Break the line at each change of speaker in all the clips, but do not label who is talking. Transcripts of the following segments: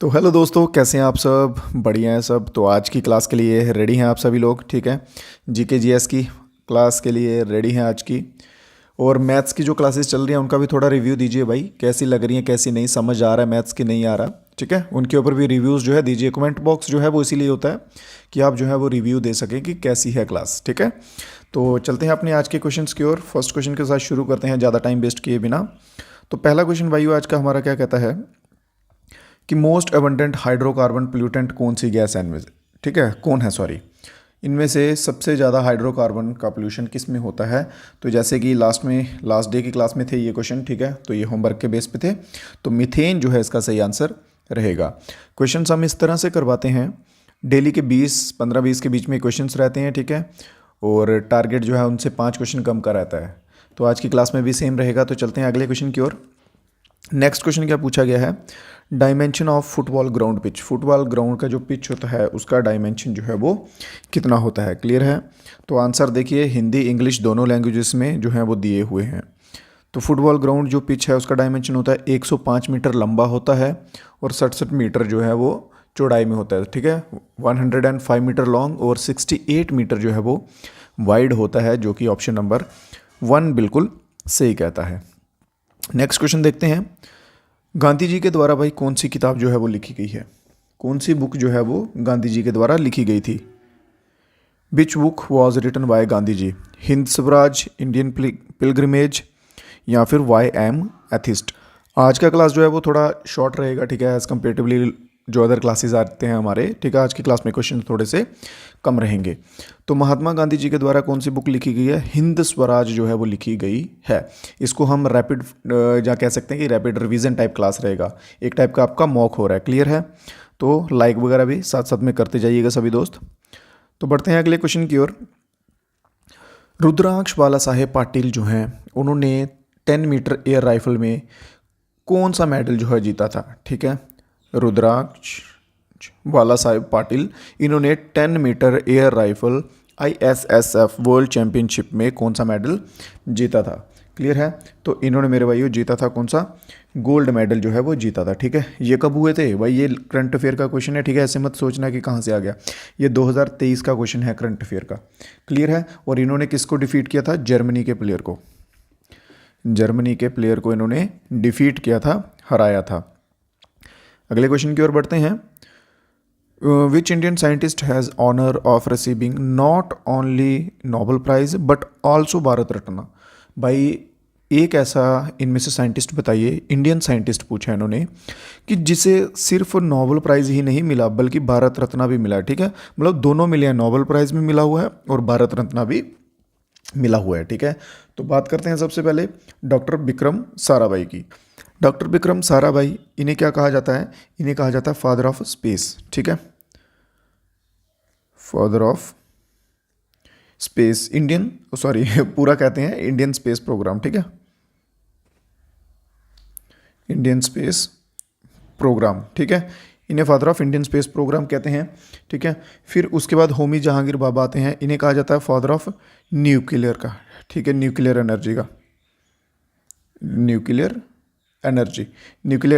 तो हेलो दोस्तों, कैसे हैं आप सब? बढ़िया हैं सब। तो आज की क्लास के लिए रेडी हैं आप सभी लोग? ठीक है, जीके जीएस की क्लास के लिए रेडी हैं आज की। और मैथ्स की जो क्लासेस चल रही हैं उनका भी थोड़ा रिव्यू दीजिए भाई, कैसी लग रही हैं, कैसी नहीं, समझ आ रहा है मैथ्स की नहीं आ रहा? ठीक है, उनके ऊपर भी रिव्यूज़ जो है दीजिए। कमेंट बॉक्स जो है वो इसीलिए होता है कि आप जो है वो रिव्यू दे सकें कि कैसी है क्लास। ठीक है, तो चलते हैं अपने आज के क्वेश्चंस की ओर। फर्स्ट क्वेश्चन के साथ शुरू करते हैं ज़्यादा टाइम वेस्ट किए बिना। तो पहला क्वेश्चन भाई आज का हमारा क्या कहता है कि मोस्ट अबंडेंट हाइड्रोकार्बन पोल्यूटेंट कौन सी गैस है इनमें से? ठीक है, कौन है, सॉरी, इनमें से सबसे ज़्यादा हाइड्रोकार्बन का पोल्यूशन किस में होता है? तो जैसे कि लास्ट डे की क्लास में थे ये क्वेश्चन, ठीक है, तो ये होमवर्क के बेस पे थे। तो मीथेन जो है इसका सही आंसर रहेगा। क्वेश्चन हम इस तरह से करवाते हैं, डेली के 15-20 के बीच में क्वेश्चंस रहते हैं, ठीक है, और टारगेट जो है उनसे 5 क्वेश्चन कम का रहता है। तो आज की क्लास में भी सेम रहेगा। तो चलते हैं अगले क्वेश्चन की ओर। नेक्स्ट क्वेश्चन क्या पूछा गया है? Dimension of football ground pitch. Football ground का जो पिच होता है उसका डायमेंशन जो है वो कितना होता है? क्लियर है? तो आंसर देखिए, हिंदी इंग्लिश दोनों लैंग्वेजेस में जो है वो दिए हुए हैं। तो फुटबॉल ग्राउंड जो पिच है उसका डायमेंशन होता है 105 मीटर लंबा होता है और 67 मीटर जो है वो चौड़ाई में होता है। ठीक है, 105 मीटर लॉन्ग और 68 मीटर जो है वो वाइड होता है, जो कि ऑप्शन नंबर 1 बिल्कुल सही कहता है। नेक्स्ट क्वेश्चन देखते हैं। गांधी जी के द्वारा भाई कौन सी किताब जो है वो लिखी गई है? कौन सी बुक जो है वो गांधी जी के द्वारा लिखी गई थी? Which book was written by Gandhi ji? Hind Swaraj, Indian pilgrimage, या फिर वाई एम एथिस्ट? आज का क्लास जो है वो थोड़ा शॉर्ट रहेगा, ठीक है, एज़ कम्पेरेटिवली जो अदर क्लासेस आते हैं हमारे, ठीक है। आज की क्लास में क्वेश्चन थोड़े से कम रहेंगे। तो महात्मा गांधी जी के द्वारा कौन सी बुक लिखी गई है? हिंद स्वराज जो है वो लिखी गई है। इसको हम रैपिड या कह सकते हैं कि रैपिड रिवीजन टाइप क्लास रहेगा, एक टाइप का आपका मॉक हो रहा है। क्लियर है? तो लाइक वगैरह भी साथ साथ में करते जाइएगा सभी दोस्त। तो बढ़ते हैं अगले क्वेश्चन की ओर। रुद्राक्ष बाला साहेब पाटिल जो हैं उन्होंने 10 मीटर एयर राइफल में कौन सा मेडल जो है जीता था? ठीक है, रुद्राक्ष बाला साहेब पाटिल, इन्होंने 10 metre air rifle ISSF world championship में कौन सा मेडल जीता था? क्लियर है? तो इन्होंने मेरे भाइयों जीता था कौन सा? गोल्ड मेडल जो है वो जीता था। ठीक है, ये कब हुए थे भाई? ये करंट अफेयर का क्वेश्चन है, ठीक है, ऐसे मत सोचना कि कहाँ से आ गया। ये 2023 का क्वेश्चन है करंट अफेयर का। क्लियर है? और इन्होंने किसको डिफीट किया था? जर्मनी के प्लेयर को। जर्मनी के प्लेयर को इन्होंने डिफीट किया था, हराया था। अगले क्वेश्चन की ओर बढ़ते हैं। Which Indian scientist has honour of receiving not only Nobel prize but also Bharat Ratna? भाई एक ऐसा इनमें से साइंटिस्ट बताइए, इंडियन साइंटिस्ट पूछा है इन्होंने, कि जिसे सिर्फ नोबेल प्राइज़ ही नहीं मिला बल्कि भारत रत्न भी मिला है। ठीक है, मतलब दोनों मिले हैं, नोबेल प्राइज़ भी मिला हुआ है और भारत रत्न भी मिला हुआ है। ठीक है, तो बात करते हैं सबसे पहले डॉक्टर विक्रम साराभाई की। डॉक्टर विक्रम साराभाई, इन्हें क्या कहा जाता है? इन्हें कहा जाता है फादर ऑफ स्पेस। ठीक है, father of space Indian, sorry पूरा कहते हैं इंडियन स्पेस प्रोग्राम। ठीक है, इंडियन स्पेस प्रोग्राम। ठीक है, इन्हें father of Indian space programme कहते हैं। ठीक है, फिर उसके बाद होमी जहांगीर बाबा आते हैं, इन्हें कहा जाता है फादर ऑफ न्यूक्लियर का। ठीक है, न्यूक्लियर एनर्जी का, न्यूक्लियर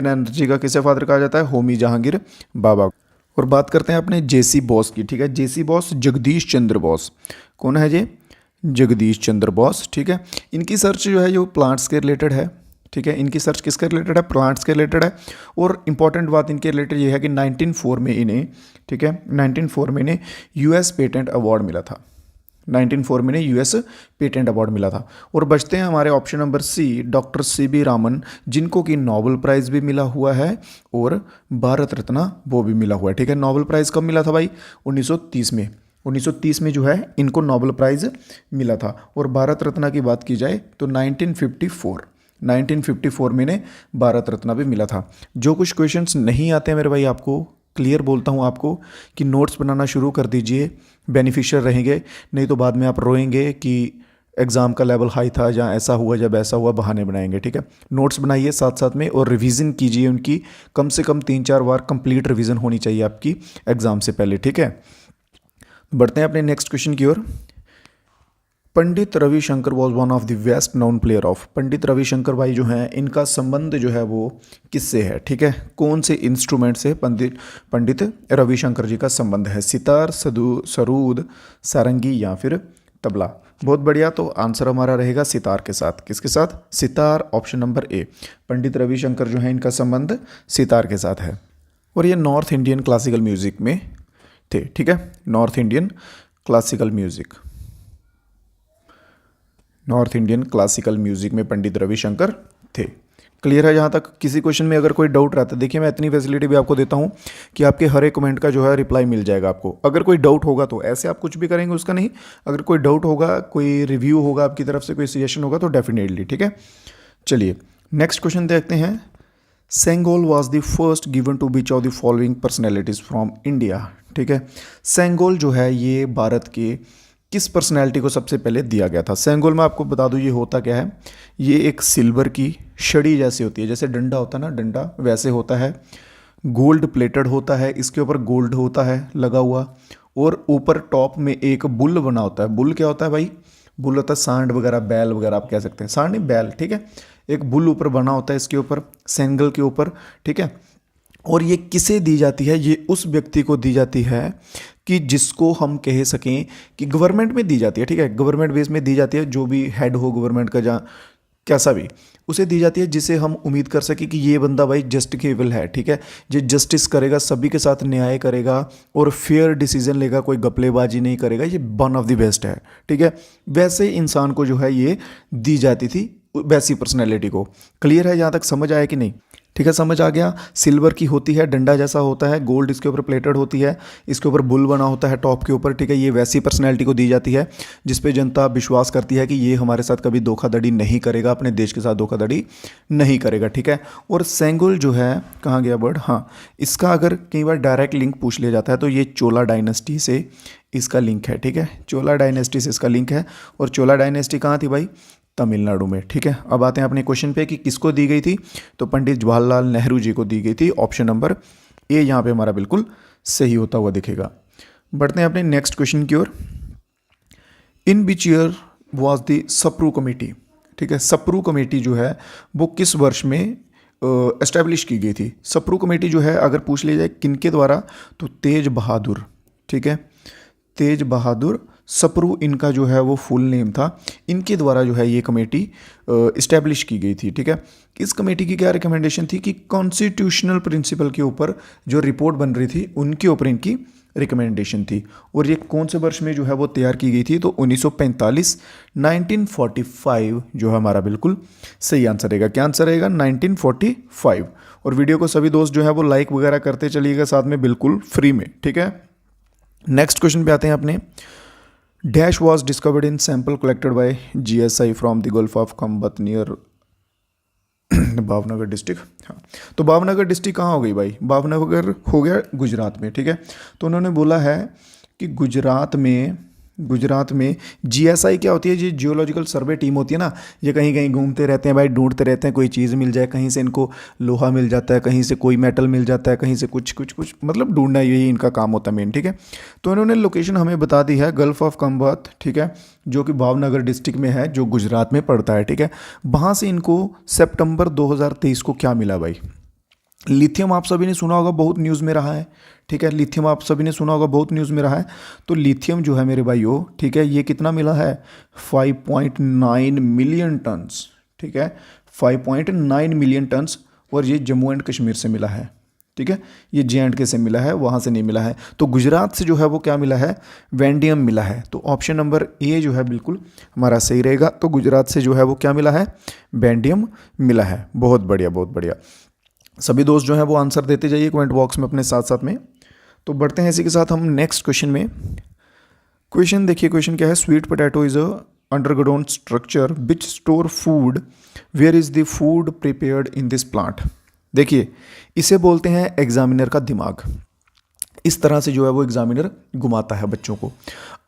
एनर्जी का किसे फादर कहा जाता है? होमी जहांगीर बाबा। और बात करते हैं अपने जेसी बॉस की। ठीक है, जेसी बॉस जगदीश चंद्र बॉस। कौन है ये? जगदीश चंद्र बॉस। ठीक है, इनकी सर्च जो है जो प्लांट्स के रिलेटेड है। ठीक है, इनकी सर्च किसके रिलेटेड है? प्लांट्स के रिलेटेड है। और इंपॉर्टेंट बात इनके रिलेटेड ये है कि 1904 में इन्हें, ठीक है, 1904 में इन्हें US पेटेंट अवार्ड मिला था। 1904 में इन्हें US पेटेंट अवार्ड मिला था। और बचते हैं हमारे option number C, doctor CB Raman, जिनको कि नोबेल प्राइज़ भी मिला हुआ है और भारत रत्न वो भी मिला हुआ है। ठीक है, नोबेल प्राइज़ कब मिला था भाई? 1930 में। 1930 में जो है इनको नोबेल प्राइज़ मिला था। और भारत रत्न की बात की जाए तो 1954 में इन्हें भारत रत्न भी मिला था। जो कुछ क्वेश्चंस नहीं आते हैं मेरे भाई, आपको क्लियर बोलता हूँ आपको कि नोट्स बनाना शुरू कर दीजिए, बेनिफिशियल रहेंगे। नहीं तो बाद में आप रोएंगे कि एग्ज़ाम का लेवल हाई था, जहाँ ऐसा हुआ, जब ऐसा हुआ, बहाने बनाएंगे। ठीक है, नोट्स बनाइए साथ साथ में और रिवीजन कीजिए उनकी, कम से कम 3-4 बार कंप्लीट रिवीजन होनी चाहिए आपकी एग्ज़ाम से पहले। ठीक है, बढ़ते हैं अपने नेक्स्ट क्वेश्चन की ओर। Pandit Ravishankar was one of the best known player of, Pandit Ravishankar भाई जो हैं इनका संबंध जो है वो किससे है, ठीक है, कौन से इंस्ट्रूमेंट से पंडित रविशंकर जी का संबंध है, सितार, सरूद, सारंगी या फिर तबला। बहुत बढ़िया, तो आंसर हमारा रहेगा सितार के साथ। किसके साथ? Sitar, option number A. Pandit Ravishankar जो है इनका संबंध सितार के साथ है। और ये नॉर्थ इंडियन क्लासिकल म्यूजिक में थे, ठीक है, north Indian classical music, north Indian classical music में पंडित रविशंकर थे। क्लियर है? यहाँ तक किसी क्वेश्चन में अगर कोई डाउट रहता है, देखिए मैं इतनी फैसिलिटी भी आपको देता हूँ कि आपके हर एक कमेंट का जो है रिप्लाई मिल जाएगा आपको। अगर कोई डाउट होगा तो ऐसे आप कुछ भी करेंगे उसका नहीं, अगर कोई डाउट होगा, कोई रिव्यू होगा आपकी तरफ से, कोई सजेशन होगा तो डेफिनेटली, ठीक है। चलिए नेक्स्ट क्वेश्चन देखते हैं। Sengol was the first given to which of the following personalities from India, ठीक है। सेंगोल जो है ये भारत के किस पर्सनैलिटी को सबसे पहले दिया गया था? सेंगोल में आपको बता दूं ये होता क्या है, ये एक सिल्वर की छड़ी जैसी होती है, जैसे डंडा होता है ना, डंडा वैसे होता है, गोल्ड प्लेटेड होता है, इसके ऊपर गोल्ड होता है लगा हुआ, और ऊपर टॉप में एक बुल बना होता है। बुल क्या होता है भाई? बुल होता है सांड वगैरह, बैल वगैरह आप कह सकते हैं, सांड नहीं बैल, ठीक है। एक बुल ऊपर बना होता है इसके ऊपर, सेंगल के ऊपर, ठीक है। और ये किसे दी जाती है? ये उस व्यक्ति को दी जाती है कि जिसको हम कह सकें कि गवर्नमेंट में दी जाती है, ठीक है, गवर्नमेंट बेस में दी जाती है, जो भी हेड हो गवर्नमेंट का, जहाँ कैसा भी, उसे दी जाती है, जिसे हम उम्मीद कर सकें कि ये बंदा भाई जस्टिकेबल है, ठीक है, ये जस्टिस करेगा, सभी के साथ न्याय करेगा और फेयर डिसीजन लेगा, कोई गपलेबाजी नहीं करेगा, ये वन ऑफ द बेस्ट है, ठीक है। वैसे इंसान को जो है ये दी जाती थी, वैसी पर्सनैलिटी को। क्लियर है? यहाँ तक समझ आया कि नहीं? ठीक है, समझ आ गया। सिल्वर की होती है, डंडा जैसा होता है, गोल्ड इसके ऊपर प्लेटेड होती है, इसके ऊपर बुल बना होता है टॉप के ऊपर, ठीक है। ये वैसी पर्सनैलिटी को दी जाती है जिस पे जनता विश्वास करती है कि ये हमारे साथ कभी धोखाधड़ी नहीं करेगा, अपने देश के साथ धोखाधड़ी नहीं करेगा, ठीक है। और सेंगोल जो है, कहाँ गया वर्ड, हाँ, इसका अगर कई बार डायरेक्ट लिंक पूछ लिया जाता है तो ये चोला डायनेस्टी से इसका लिंक है, ठीक है, चोला डायनेस्टी से इसका लिंक है। और चोला डायनेस्टी कहाँ थी भाई? तमिलनाडु में, ठीक है। अब आते हैं अपने क्वेश्चन पे कि किसको दी गई थी, तो पंडित जवाहरलाल नेहरू जी को दी गई थी। ऑप्शन नंबर ए यहाँ पे हमारा बिल्कुल सही होता हुआ दिखेगा। बढ़ते हैं अपने नेक्स्ट क्वेश्चन की ओर। In which year was the Sapru committee, ठीक है, सप्रू कमेटी जो है वो किस वर्ष में एस्टेब्लिश की गई थी? सप्रू कमेटी जो है अगर पूछ लिया जाए किनके द्वारा, तो तेज बहादुर, ठीक है, तेज बहादुर सप्रू इनका जो है वो फुल नेम था, इनके द्वारा जो है ये कमेटी इस्टेब्लिश की गई थी, ठीक है। इस कमेटी की क्या रिकमेंडेशन थी कि कॉन्स्टिट्यूशनल प्रिंसिपल के ऊपर जो रिपोर्ट बन रही थी उनके ऊपर इनकी रिकमेंडेशन थी। और ये कौन से वर्ष में जो है वो तैयार की गई थी? तो 1945, 1945 जो है हमारा बिल्कुल सही आंसर रहेगा। क्या आंसर रहेगा? 1945। और वीडियो को सभी दोस्त जो है वो लाइक वगैरह करते चलिएगा साथ में, बिल्कुल फ्री में, ठीक है। नेक्स्ट क्वेश्चन पे आते हैं अपने। Dash was discovered in sample collected by GSI from the gulf of Khambhat near Bhavnagar district. हाँ, तो भावनगर डिस्ट्रिक्ट कहाँ हो गई भाई? भावनगर हो गया गुजरात में, ठीक है। तो उन्होंने बोला है कि गुजरात में GSI क्या होती है? जी जियोलॉजिकल सर्वे टीम होती है ना, ये कहीं कहीं घूमते रहते हैं भाई, ढूंढते रहते हैं कोई चीज़ मिल जाए, कहीं से इनको लोहा मिल जाता है, कहीं से कोई मेटल मिल जाता है, कहीं से कुछ मतलब ढूंढना, यही इनका काम होता है मेन, ठीक है। तो इन्होंने लोकेशन हमें बता दी है, गल्फ ऑफ खम्बत, ठीक है, जो कि भावनगर डिस्ट्रिक्ट में है, जो गुजरात में पड़ता है, ठीक है। वहाँ से इनको सितंबर 2023 को क्या मिला भाई? लिथियम आप सभी ने सुना होगा, बहुत न्यूज़ में रहा है, ठीक है। लिथियम आप सभी ने सुना होगा, बहुत न्यूज़ में रहा है। तो लिथियम जो है मेरे भाइयों, ठीक है, ये कितना मिला है? 5.9 मिलियन टन्स, ठीक है, 5.9 मिलियन टन्स। और ये जम्मू एंड कश्मीर से मिला है, ठीक है, ये J&K से मिला है, वहाँ से नहीं मिला है। तो गुजरात से जो है वो क्या मिला है? वैंडियम मिला है। तो ऑप्शन नंबर ए जो है बिल्कुल हमारा सही रहेगा। तो गुजरात से जो है वो क्या मिला है? वैंडियम मिला है। बहुत बढ़िया, बहुत बढ़िया। सभी दोस्त जो हैं वो आंसर देते जाइए कमेंट बॉक्स में अपने साथ साथ में। तो बढ़ते हैं इसी के साथ हम नेक्स्ट क्वेश्चन में। क्वेश्चन देखिए, क्वेश्चन क्या है? Sweet potato is a underground structure which store food, where is the food prepared in this plant. देखिए, इसे बोलते हैं एग्जामिनर का दिमाग। इस तरह से जो है वो एग्जामिनर घुमाता है बच्चों को।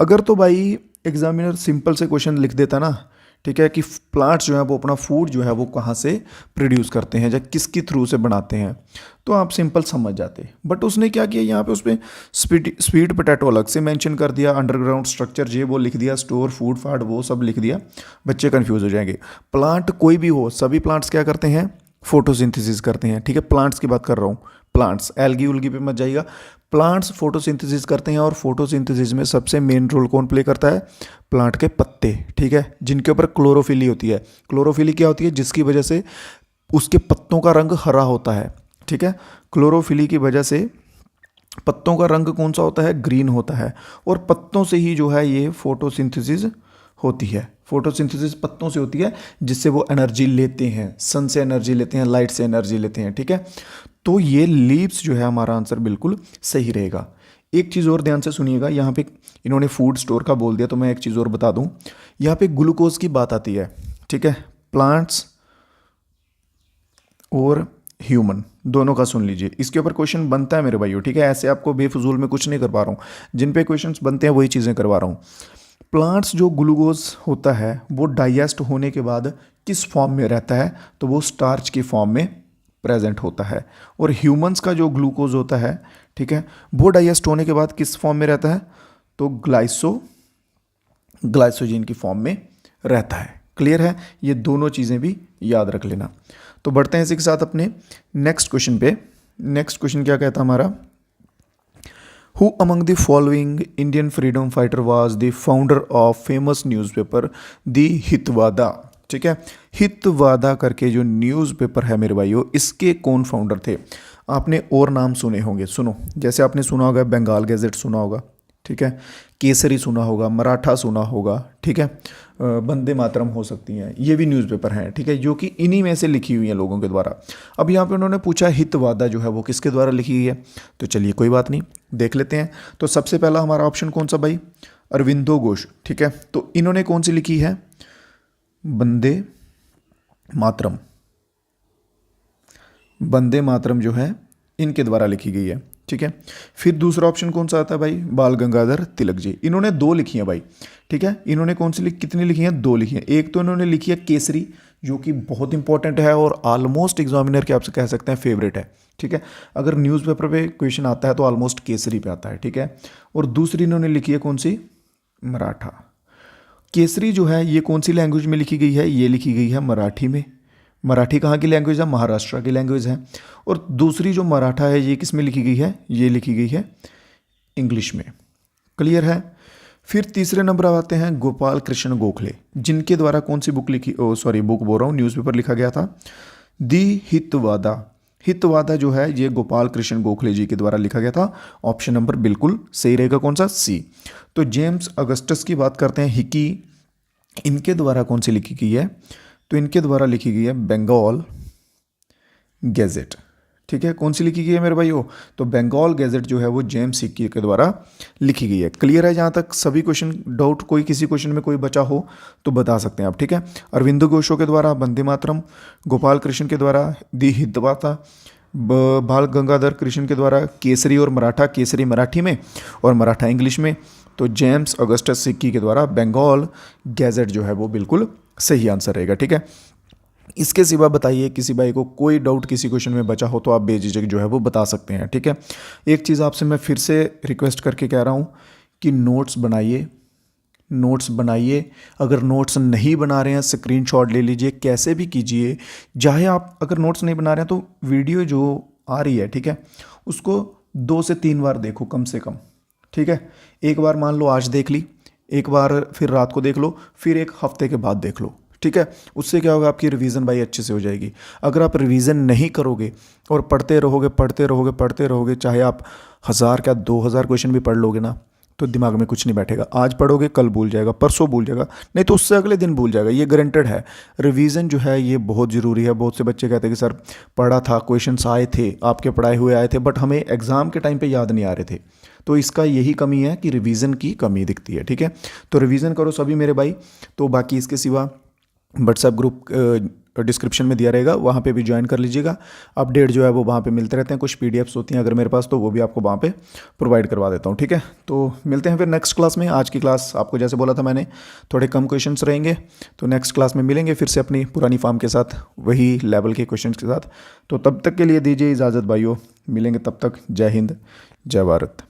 अगर तो भाई एग्जामिनर सिंपल से क्वेश्चन लिख देता ना, ठीक है, कि प्लांट्स जो है वो अपना फूड जो है वो कहाँ से प्रोड्यूस करते हैं या किसकी थ्रू से बनाते हैं, तो आप सिंपल समझ जाते। बट उसने क्या किया यहाँ पे, उसमें स्वीट पोटैटो अलग से मेंशन कर दिया, अंडरग्राउंड स्ट्रक्चर ये वो लिख दिया, स्टोर फूड फाड वो सब लिख दिया, बच्चे कंफ्यूज हो जाएंगे। प्लांट कोई भी हो, सभी प्लांट्स क्या करते हैं, फोटोसिंथेसिस करते हैं। ठीक है, प्लांट्स की बात कर रहा हूँ, प्लांट्स, एल्गी उल्गी पे मत जाइएगा। प्लांट्स फोटोसिंथेसिस करते हैं और फोटोसिंथेसिस में सबसे मेन रोल कौन प्ले करता है, प्लांट के पत्ते। ठीक है, जिनके ऊपर क्लोरोफिली होती है। क्लोरोफिली क्या होती है, जिसकी वजह से उसके पत्तों का रंग हरा होता है। ठीक है, क्लोरोफिली की वजह से पत्तों का रंग कौन सा होता है, ग्रीन होता है। और पत्तों से ही जो है ये फोटोसिंथेसिस होती है। फोटोसिंथेसिस पत्तों से होती है, जिससे वो एनर्जी लेते हैं, सन से एनर्जी लेते हैं, लाइट से एनर्जी लेते हैं। ठीक है, तो ये लीव्स जो है हमारा आंसर बिल्कुल सही रहेगा। एक चीज़ और ध्यान से सुनिएगा, यहाँ पे इन्होंने फूड स्टोर का बोल दिया तो मैं एक चीज़ और बता दूँ, यहाँ पे ग्लूकोज की बात आती है। ठीक है, प्लांट्स और ह्यूमन दोनों का सुन लीजिए, इसके ऊपर क्वेश्चन बनता है मेरे भाइयों। ठीक है, ऐसे आपको बेफजूल में कुछ नहीं कर पा रहा हूँ, जिन पे क्वेश्चंस बनते हैं वही चीज़ें करवा रहा हूँ। प्लांट्स जो ग्लूकोज होता है वो डाइजेस्ट होने के बाद किस फॉर्म में रहता है, तो वो स्टार्च की फॉर्म में प्रेजेंट होता है। और ह्यूमंस का जो ग्लूकोज होता है, ठीक है, वो डाइजेस्ट होने के बाद किस फॉर्म में रहता है, तो ग्लाइसोजीन की फॉर्म में रहता है। क्लियर है, ये दोनों चीज़ें भी याद रख लेना। तो बढ़ते हैं इसी के साथ अपने नेक्स्ट क्वेश्चन पे। नेक्स्ट क्वेश्चन क्या कहता है हमारा, who among the following Indian freedom fighter was the founder of famous newspaper the Hitavada. ठीक है, हितवादा करके जो न्यूज़पेपर है मेरे भाइयों, इसके कौन फाउंडर थे। आपने और नाम सुने होंगे, सुनो, जैसे आपने सुना होगा बंगाल गैजेट सुना होगा, ठीक है, केसरी सुना होगा, मराठा सुना होगा, ठीक है, वंदे मातरम हो सकती हैं, ये भी न्यूज़पेपर हैं। ठीक है, जो कि इन्हीं में से लिखी हुई हैं लोगों के द्वारा। अब यहाँ पे उन्होंने पूछा हितवादा जो है वो किसके द्वारा लिखी गई है, तो चलिए कोई बात नहीं, देख लेते हैं। तो सबसे पहला हमारा ऑप्शन कौन सा भाई, अरविंदो घोष। ठीक है, तो इन्होंने कौन सी लिखी है, वंदे मातरम। वंदे मातरम जो है इनके द्वारा लिखी गई है। ठीक है, फिर दूसरा ऑप्शन कौन सा आता है भाई, बाल गंगाधर तिलक जी। इन्होंने दो लिखी हैं भाई। ठीक है, इन्होंने कौन सी कितनी लिखी हैं, दो लिखी हैं। एक तो इन्होंने लिखी है केसरी, जो कि बहुत इंपॉर्टेंट है और ऑलमोस्ट एग्जामिनर के आपसे कह सकते हैं फेवरेट है। ठीक है, अगर न्यूज़पेपर पे क्वेश्चन आता है तो ऑलमोस्ट केसरी पे आता है। ठीक है, और दूसरी इन्होंने लिखी है कौन सी, मराठा। केसरी जो है ये कौन सी लैंग्वेज में लिखी गई है, ये लिखी गई है मराठी में। मराठी कहाँ की लैंग्वेज है, महाराष्ट्र की लैंग्वेज है। और दूसरी जो मराठा है ये किस में लिखी गई है, ये लिखी गई है इंग्लिश में। क्लियर है। फिर तीसरे नंबर आते हैं गोपाल कृष्ण गोखले, जिनके द्वारा कौन सी बुक लिखी, बुक बोल रहा हूँ, न्यूज़पेपर लिखा गया था, दी हितवादा। हितवादा जो है ये गोपाल कृष्ण गोखले जी के द्वारा लिखा गया था। ऑप्शन नंबर बिल्कुल सही रहेगा, कौन सा, सी। तो जेम्स अगस्टस की बात करते हैं, हिकी, इनके द्वारा कौन सी लिखी गई है, तो इनके द्वारा लिखी गई है बंगाल गैजेट। ठीक है, कौन सी लिखी गई है मेरे भाइयों, तो बंगाल गैजेट जो है वो जेम्स हिकी के द्वारा लिखी गई है। क्लियर है, जहाँ तक सभी क्वेश्चन, डाउट कोई किसी क्वेश्चन में कोई बचा हो तो बता सकते हैं आप। ठीक है, अरविंदो घोषों के द्वारा वंदे मातरम, गोपाल कृष्ण के द्वारा दी हितवादा, बाल गंगाधर कृष्ण के द्वारा केसरी और मराठा, केसरी मराठी में और मराठा इंग्लिश में। तो जेम्स अगस्टस हिकी के द्वारा बंगाल गैजेट जो है वो बिल्कुल सही आंसर रहेगा। ठीक है, इसके सिवा बताइए किसी भाई को कोई डाउट किसी क्वेश्चन में बचा हो तो आप बेझिझक जो है वो बता सकते हैं। ठीक है, एक चीज़ आपसे मैं फिर से रिक्वेस्ट करके कह रहा हूँ कि नोट्स बनाइए, नोट्स बनाइए। अगर नोट्स नहीं बना रहे हैं स्क्रीनशॉट ले लीजिए, कैसे भी कीजिए। चाहे आप अगर नोट्स नहीं बना रहे हैं तो वीडियो जो आ रही है, ठीक है, उसको 2 से 3 बार देखो कम से कम। ठीक है, एक बार मान लो आज देख ली, एक बार फिर रात को देख लो, फिर एक हफ्ते के बाद देख लो। ठीक है, उससे क्या होगा, आपकी रिवीजन भाई अच्छे से हो जाएगी। अगर आप रिवीजन नहीं करोगे और पढ़ते रहोगे पढ़ते रहोगे पढ़ते रहोगे, चाहे आप 1000 क्या 2000 क्वेश्चन भी पढ़ लोगे ना, तो दिमाग में कुछ नहीं बैठेगा। आज पढ़ोगे कल भूल जाएगा, परसों भूल जाएगा, नहीं तो उससे अगले दिन भूल जाएगा, ये गारंटेड है। रिवीजन जो है ये बहुत ज़रूरी है। बहुत से बच्चे कहते हैं कि सर पढ़ा था, क्वेश्चंस आए थे, आपके पढ़ाए हुए आए थे, बट हमें एग्ज़ाम के टाइम पे याद नहीं आ रहे थे। तो इसका यही कमी है कि रिवीजन की कमी दिखती है। ठीक है, तो रिवीजन करो सभी मेरे भाई। तो बाकी इसके सिवा व्हाट्सएप ग्रुप डिस्क्रिप्शन में दिया रहेगा, वहाँ पे भी ज्वाइन कर लीजिएगा। अपडेट जो है वो वहाँ पे मिलते रहते हैं, कुछ पीडीएफ्स होती हैं अगर मेरे पास तो वो भी आपको वहाँ पे प्रोवाइड करवा देता हूँ, ठीक है। तो मिलते हैं फिर नेक्स्ट क्लास में। आज की क्लास आपको जैसे बोला था मैंने, थोड़े कम क्वेश्चंस रहेंगे, तो नेक्स्ट क्लास में मिलेंगे फिर से अपनी पुरानी फॉर्म के साथ, वही लेवल के क्वेश्चंस के साथ। तो तब तक के लिए दीजिए इजाज़त भाइयों, मिलेंगे तब तक। जय हिंद, जय भारत।